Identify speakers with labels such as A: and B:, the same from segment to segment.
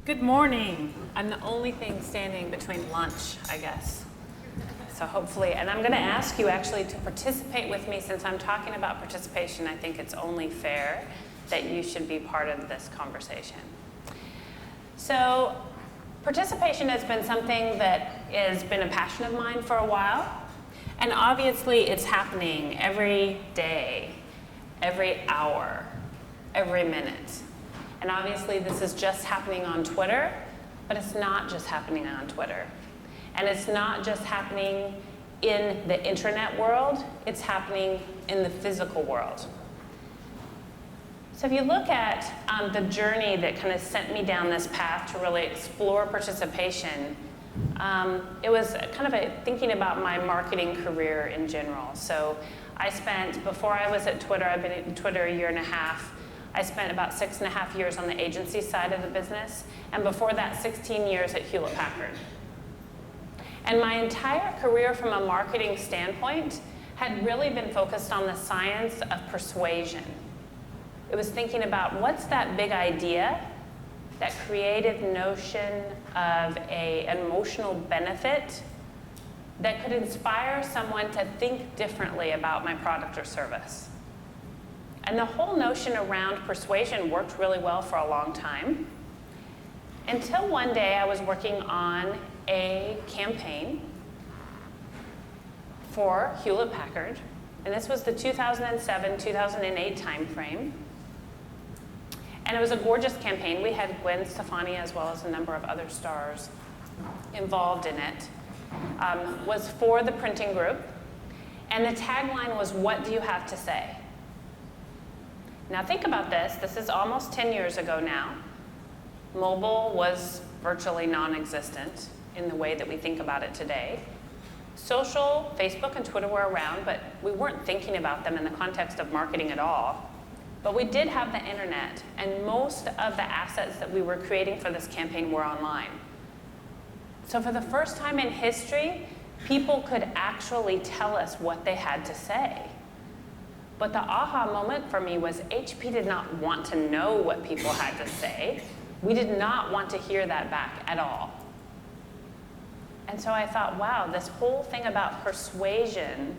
A: Good morning. I'm the only thing standing between lunch, I guess. So hopefully, and I'm going to ask you actually to participate with me since I'm talking about participation. I think it's only fair that you should be part of this conversation. So participation has been something that has been a passion of mine for a while. And obviously it's happening every day, every hour, every minute. And obviously this is just happening on Twitter, but it's not just happening on Twitter. And it's not just happening in the internet world, it's happening in the physical world. So if you look at the journey that kind of sent me down this path to really explore participation, it was kind of thinking about my marketing career in general. So I spent, before I was at Twitter, I've been at Twitter a year and a half, I spent about 6.5 years on the agency side of the business, and before that, 16 years at Hewlett-Packard. And my entire career from a marketing standpoint had really been focused on the science of persuasion. It was thinking about what's that big idea, that creative notion of an emotional benefit that could inspire someone to think differently about my product or service. And the whole notion around persuasion worked really well for a long time, until one day I was working on a campaign for Hewlett-Packard, and this was the 2007-2008 timeframe. And it was a gorgeous campaign. We had Gwen Stefani as well as a number of other stars involved in it. Was for the printing group, and the tagline was, "What do you have to say?" Now think about this. This is almost 10 years ago now. Mobile was virtually non-existent in the way that we think about it today. Social, Facebook and Twitter were around, but we weren't thinking about them in the context of marketing at all. But we did have the internet, and most of the assets that we were creating for this campaign were online. So for the first time in history, people could actually tell us what they had to say. But the aha moment for me was HP did not want to know what people had to say. We did not want to hear that back at all. And so I thought, wow, this whole thing about persuasion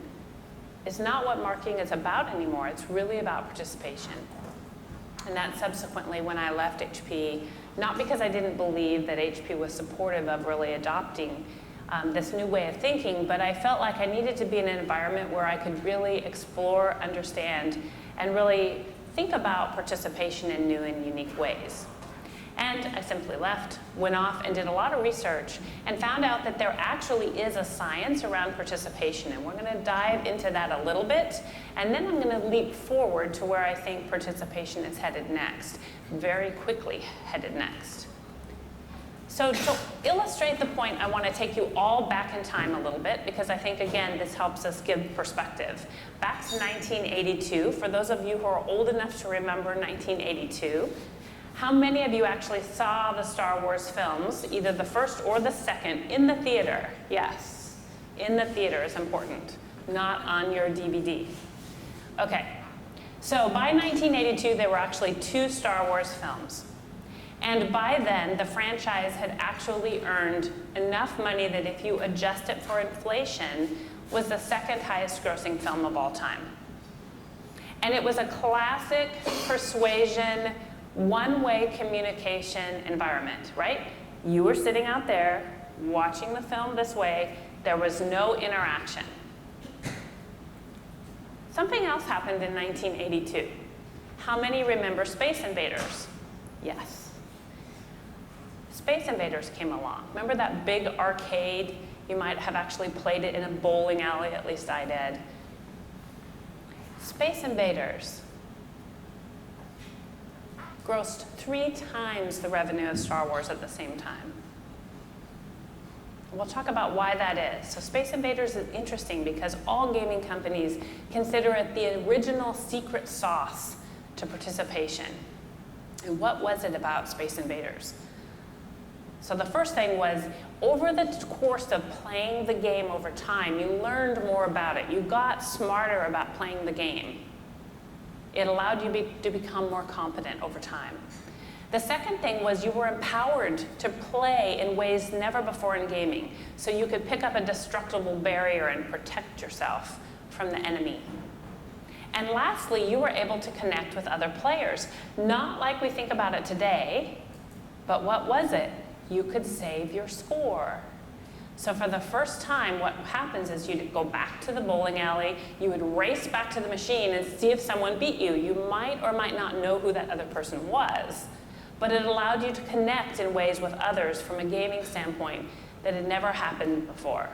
A: is not what marketing is about anymore. It's really about participation. And that subsequently, when I left HP, not because I didn't believe that HP was supportive of really adopting this new way of thinking, but I felt like I needed to be in an environment where I could really explore, understand, and really think about participation in new and unique ways. And I simply left, went off and did a lot of research and found out that there actually is a science around participation, and we're going to dive into that a little bit, and then I'm going to leap forward to where I think participation is headed next, very quickly headed next. So to illustrate the point, I want to take you all back in time a little bit, because I think, again, this helps us give perspective. Back to 1982, for those of you who are old enough to remember 1982, how many of you actually saw the Star Wars films, either the first or the second, in the theater? Yes, in the theater is important, not on your DVD. Okay, so by 1982, there were actually 2 Star Wars films. And by then, the franchise had actually earned enough money that if you adjust it for inflation, was the second highest grossing film of all time. And it was a classic persuasion, one-way communication environment, right? You were sitting out there watching the film this way. There was no interaction. Something else happened in 1982. How many remember Space Invaders? Yes. Space Invaders came along. Remember that big arcade? You might have actually played it in a bowling alley, at least I did. Space Invaders grossed 3 times the revenue of Star Wars at the same time. We'll talk about why that is. So Space Invaders is interesting because all gaming companies consider it the original secret sauce to participation. And what was it about Space Invaders? So the first thing was, over the course of playing the game over time, you learned more about it. You got smarter about playing the game. It allowed you to become more competent over time. The second thing was you were empowered to play in ways never before in gaming. So you could pick up a destructible barrier and protect yourself from the enemy. And lastly, you were able to connect with other players. Not like we think about it today, but what was it? You could save your score. So for the first time, what happens is you'd go back to the bowling alley, you would race back to the machine and see if someone beat you. You might or might not know who that other person was, but it allowed you to connect in ways with others from a gaming standpoint that had never happened before.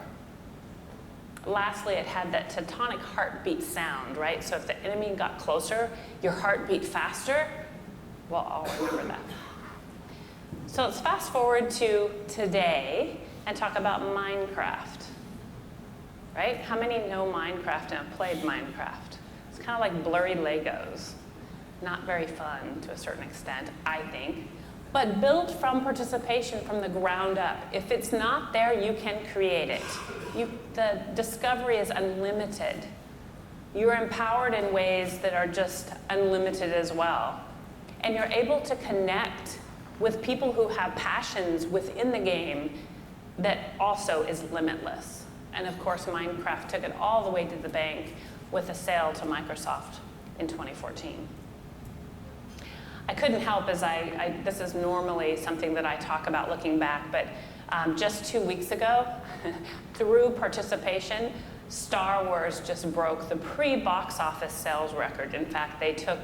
A: Lastly, it had that tectonic heartbeat sound, right? So if the enemy got closer, your heart beat faster. Well, I'll remember that. So let's fast forward to today and talk about Minecraft, right? How many know Minecraft and have played Minecraft? It's kind of like blurry Legos. Not very fun to a certain extent, I think, but built from participation from the ground up. If it's not there, you can create it. The discovery is unlimited. You're empowered in ways that are just unlimited as well. And you're able to connect with people who have passions within the game that also is limitless. And of course, Minecraft took it all the way to the bank with a sale to Microsoft in 2014. I couldn't help as this is normally something that I talk about looking back, but just 2 weeks ago, through participation, Star Wars just broke the pre-box office sales record. In fact, they took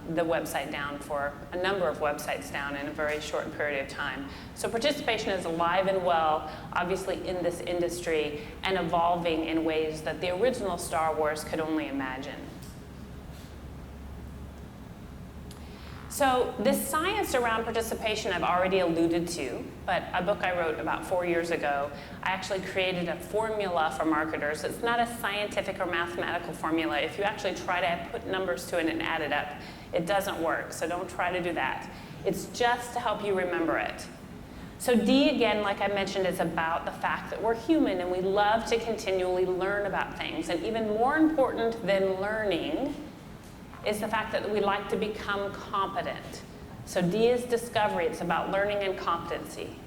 A: the website down for a number of websites down in a very short period of time. So participation is alive and well, obviously in this industry, and evolving in ways that the original Star Wars could only imagine. So this science around participation I've already alluded to, but a book I wrote about 4 years ago, I actually created a formula for marketers. It's not a scientific or mathematical formula. If you actually try to put numbers to it and add it up, it doesn't work, so don't try to do that. It's just to help you remember it. So D, again, like I mentioned, is about the fact that we're human and we love to continually learn about things. And even more important than learning is the fact that we like to become competent. So D is discovery. It's about learning and competency.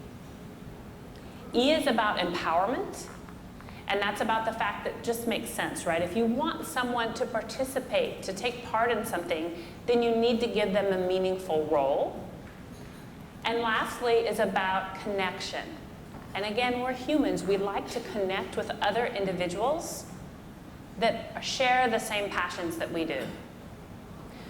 A: E is about empowerment, and that's about the fact that it just makes sense, right? If you want someone to participate, to take part in something, then you need to give them a meaningful role. And lastly is about connection. And again, we're humans. We like to connect with other individuals that share the same passions that we do.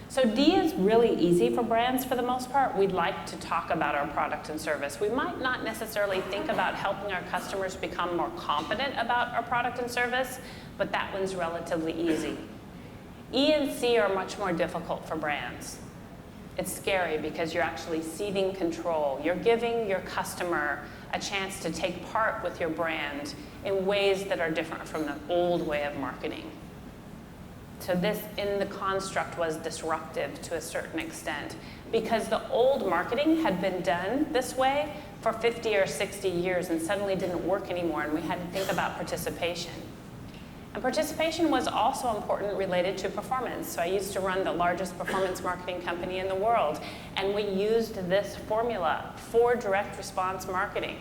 A: So D is really easy for brands for the most part. We'd like to talk about our product and service. We might not necessarily think about helping our customers become more competent about our product and service, but that one's relatively easy. E and C are much more difficult for brands. It's scary because you're actually ceding control. You're giving your customer a chance to take part with your brand in ways that are different from the old way of marketing. So this, in the construct, was disruptive to a certain extent because the old marketing had been done this way for 50 or 60 years and suddenly didn't work anymore, and we had to think about participation. And participation was also important related to performance. So I used to run the largest performance marketing company in the world, and we used this formula for direct response marketing.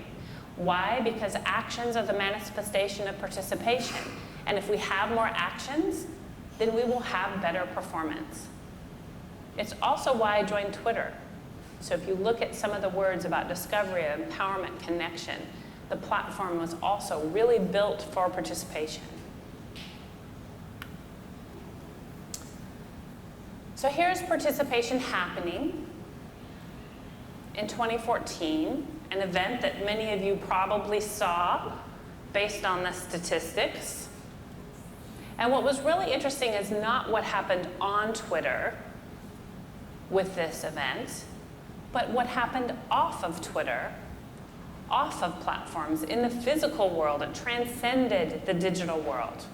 A: Why? Because actions are the manifestation of participation. And if we have more actions, then we will have better performance. It's also why I joined Twitter. So if you look at some of the words about discovery, empowerment, connection, the platform was also really built for participation. So here's participation happening in 2014, an event that many of you probably saw based on the statistics. And what was really interesting is not what happened on Twitter with this event, but what happened off of Twitter, off of platforms, in the physical world. It transcended the digital world.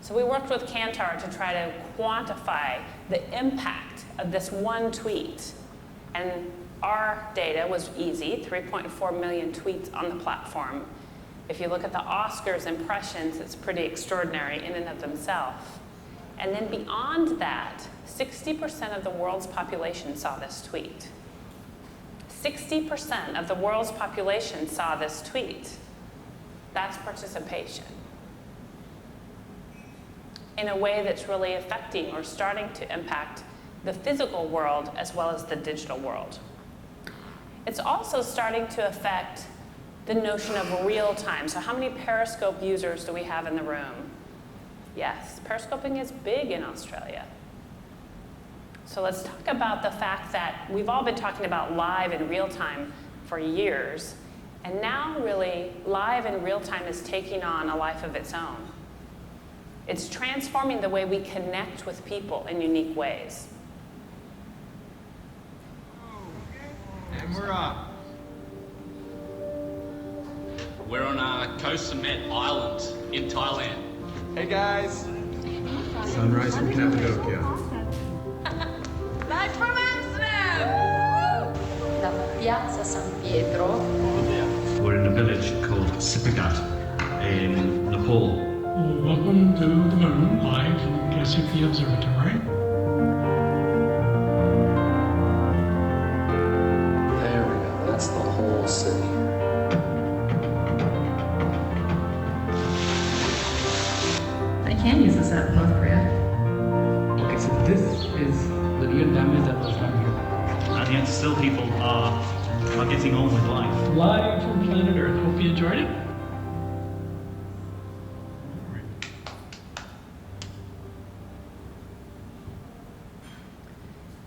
A: So we worked with Kantar to try to quantify the impact of this one tweet. And our data was easy, 3.4 million tweets on the platform. If you look at the Oscars impressions, it's pretty extraordinary in and of themselves. And then beyond that, 60% of the world's population saw this tweet. 60% of the world's population saw this tweet. That's participation in a way that's really affecting or starting to impact the physical world as well as the digital world. It's also starting to affect the notion of real time. So how many Periscope users do we have in the room? Yes, Periscoping is big in Australia. So let's talk about the fact that we've all been talking about live and real time for years, and now really live and real time is taking on a life of its own. It's transforming the way we connect with people in unique ways.
B: And we're up.
C: We're on Koh Samet Island in Thailand.
B: Hey guys.
D: Sunrise in Cappadocia.
E: Live from Amsterdam!
F: Da Piazza San Pietro.
D: We're in a village called Sipagat in Nepal.
G: Welcome to the moon, live from KCP Observatory.
H: There we go, that's the whole city.
F: I can use this app in North Korea.
G: Okay, so this is the real damage that was done here.
D: And yet still people are getting on with life.
G: Live from planet Earth. Hope you enjoyed it.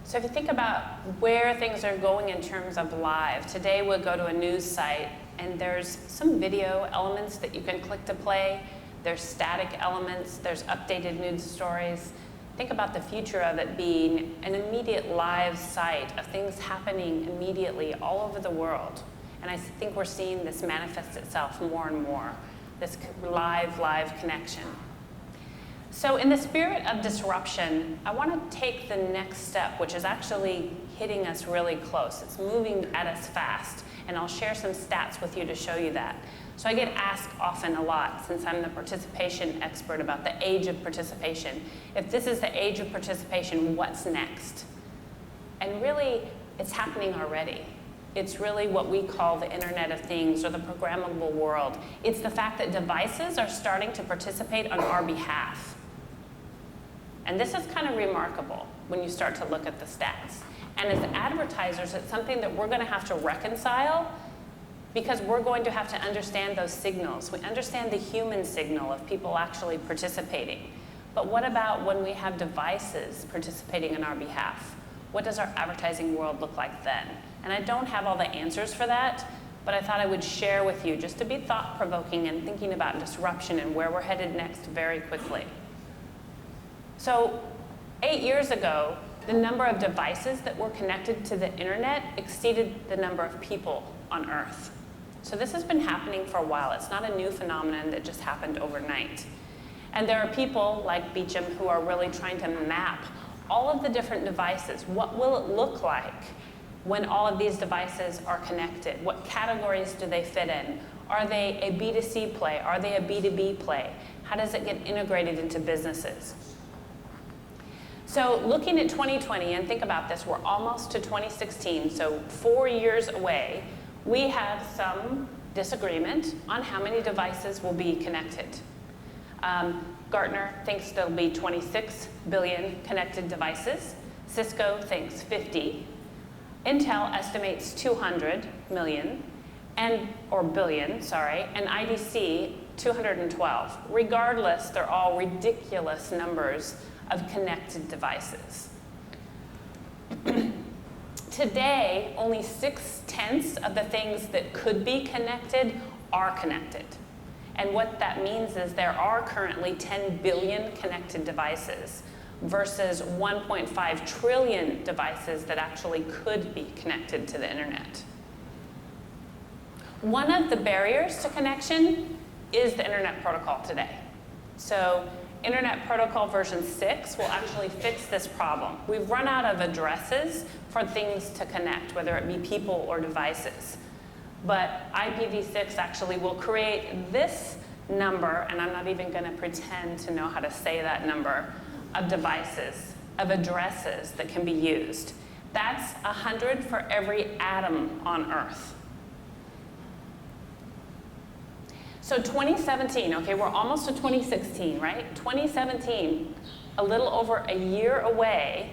A: So if you think about where things are going in terms of live, today we'll go to a news site and there's some video elements that you can click to play. There's static elements, there's updated news stories. Think about the future of it being an immediate live site of things happening immediately all over the world. And I think we're seeing this manifest itself more and more, this live connection. So in the spirit of disruption, I want to take the next step, which is actually hitting us really close. It's moving at us fast, and I'll share some stats with you to show you that. So I get asked often a lot, since I'm the participation expert, about the age of participation. If this is the age of participation, what's next? And really, it's happening already. It's really what we call the Internet of Things or the programmable world. It's the fact that devices are starting to participate on our behalf. And this is kind of remarkable when you start to look at the stats. And as advertisers, it's something that we're going to have to reconcile because we're going to have to understand those signals. We understand the human signal of people actually participating. But what about when we have devices participating on our behalf? What does our advertising world look like then? And I don't have all the answers for that, but I thought I would share with you just to be thought-provoking and thinking about disruption and where we're headed next very quickly. So 8 years ago, the number of devices that were connected to the internet exceeded the number of people on Earth. So this has been happening for a while. It's not a new phenomenon that just happened overnight. And there are people like Beecham who are really trying to map all of the different devices. What will it look like when all of these devices are connected? What categories do they fit in? Are they a B2C play? Are they a B2B play? How does it get integrated into businesses? So looking at 2020, and think about this, we're almost to 2016, so 4 years away, we have some disagreement on how many devices will be connected. Gartner thinks there'll be 26 billion connected devices. Cisco thinks 50. Intel estimates 200 million, or billion, sorry, and IDC 212. Regardless, they're all ridiculous numbers of connected devices. Today, only 6/10 of the things that could be connected are connected. And what that means is there are currently 10 billion connected devices versus 1.5 trillion devices that actually could be connected to the internet. One of the barriers to connection is the internet protocol today. So Internet Protocol version 6 will actually fix this problem. We've run out of addresses for things to connect, whether it be people or devices. But IPv6 actually will create this number, and I'm not even going to pretend to know how to say that number, of devices, of addresses that can be used. That's 100 for every atom on Earth. So 2017, okay, we're almost to 2016, right? 2017, a little over a year away,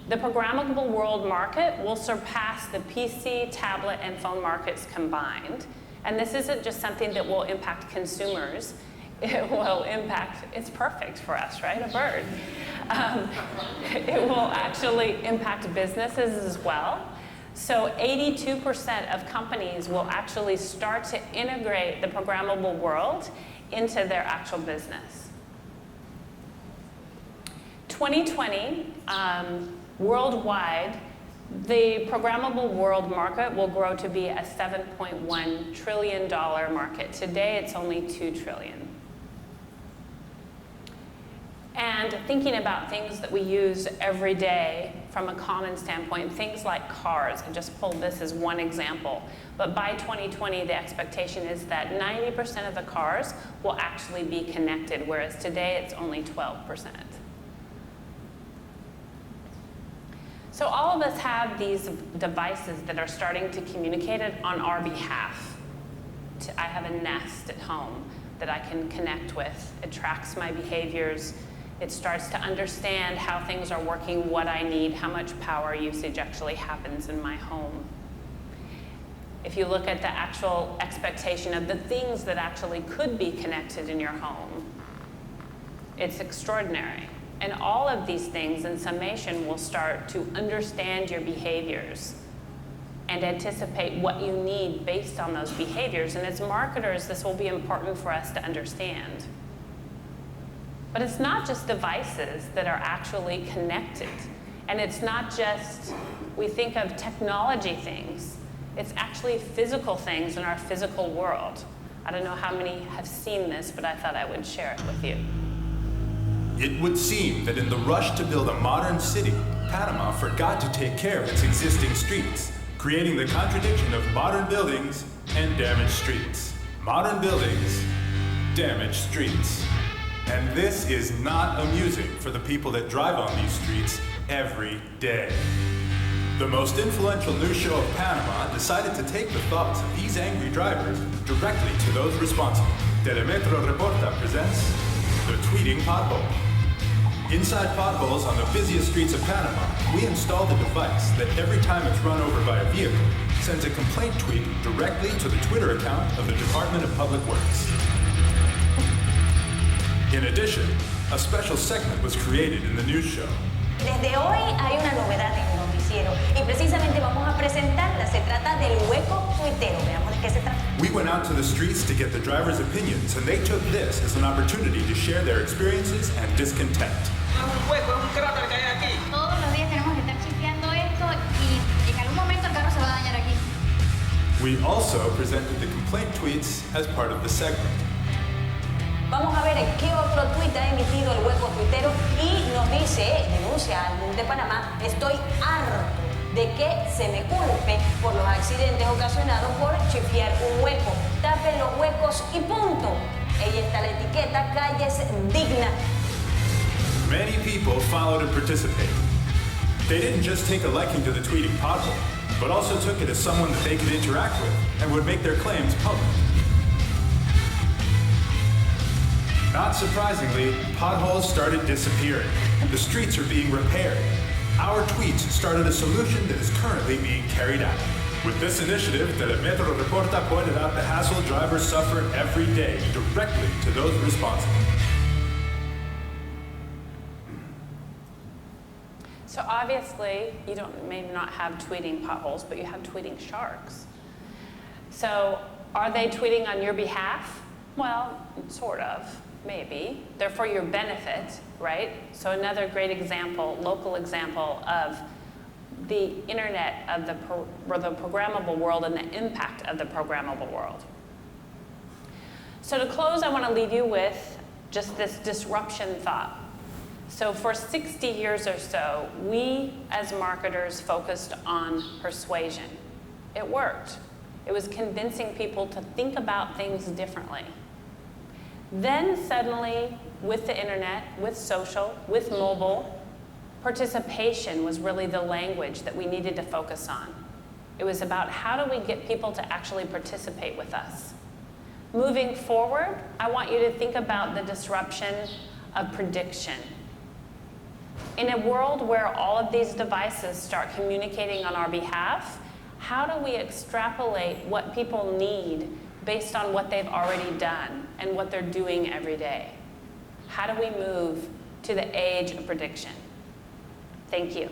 A: the programmable world market will surpass the PC, tablet, and phone markets combined. And this isn't just something that will impact consumers. It will impact, it's perfect for us, right? A bird. It will actually impact businesses as well. So 82% of companies will actually start to integrate the programmable world into their actual business. 2020, worldwide, the programmable world market will grow to be a $7.1 trillion market. Today, it's only $2 trillion. And thinking about things that we use every day from a common standpoint, things like cars, I just pulled this as one example, but by 2020, the expectation is that 90% of the cars will actually be connected, whereas today it's only 12%. So all of us have these devices that are starting to communicate it on our behalf. I have a Nest at home that I can connect with. It tracks my behaviors. It starts to understand how things are working, what I need, how much power usage actually happens in my home. If you look at the actual expectation of the things that actually could be connected in your home, it's extraordinary. And all of these things in summation will start to understand your behaviors and anticipate what you need based on those behaviors. And as marketers, this will be important for us to understand. But it's not just devices that are actually connected. And it's not just, we think of technology things. It's actually physical things in our physical world. I don't know how many have seen this, but I thought I would share it with you.
I: It would seem that in the rush to build a modern city, Panama forgot to take care of its existing streets, creating the contradiction of modern buildings and damaged streets. Modern buildings, damaged streets. And this is not amusing for the people that drive on these streets every day. The most influential news show of Panama decided to take the thoughts of these angry drivers directly to those responsible. Telemetro Reporta presents the tweeting pothole. Inside potholes on the busiest streets of Panama, we installed a device that every time it's run over by a vehicle, sends a complaint tweet directly to the Twitter account of the Department of Public Works. In addition, a special segment was created in the news show.
J: Desde hoy hay una novedad en el noticiero y precisamente vamos a presentarla. Se trata del hueco tuitero. Veamos de qué se trata.
I: We went out to the streets to get the drivers' opinions, and they took this as an opportunity to share their experiences and discontent.
E: Todos los días tenemos que estar chispeando esto y en algún momento el carro se va a dañar aquí.
I: We also presented the complaint tweets as part of the segment.
J: Vamos a ver en qué otro tuit ha emitido el hueco tuitero y nos dice, denuncia al de Panamá, estoy harto de que se me culpe por los accidentes ocasionados por chipear un hueco. Tapen los huecos y punto. Ahí está la etiqueta, calles dignas.
I: Many people followed and participated. They didn't just take a liking to the tweeting pothole, but also took it as someone that they could interact with and would make their claims public. Not surprisingly, potholes started disappearing. The streets are being repaired. Our tweets started a solution that is currently being carried out. With this initiative, Telemetro Reporta pointed out the hassle drivers suffer every day directly to those responsible.
A: So obviously, you maybe not have tweeting potholes, but you have tweeting sharks. So are they tweeting on your behalf? Well, sort of, maybe. They're for your benefit, right? So another great example, local example of the internet of the programmable world and the impact of the programmable world. So to close, I want to leave you with just this disruption thought. So for 60 years or so, we as marketers focused on persuasion. It worked. It was convincing people to think about things differently. Then suddenly, with the internet, with social, with mobile, Participation was really the language that we needed to focus on. It was about how do we get people to actually participate with us. Moving forward, I want you to think about the disruption of prediction. In a world where all of these devices start communicating on our behalf, how do we extrapolate what people need based on what they've already done and what they're doing every day? How do we move to the age of prediction? Thank you.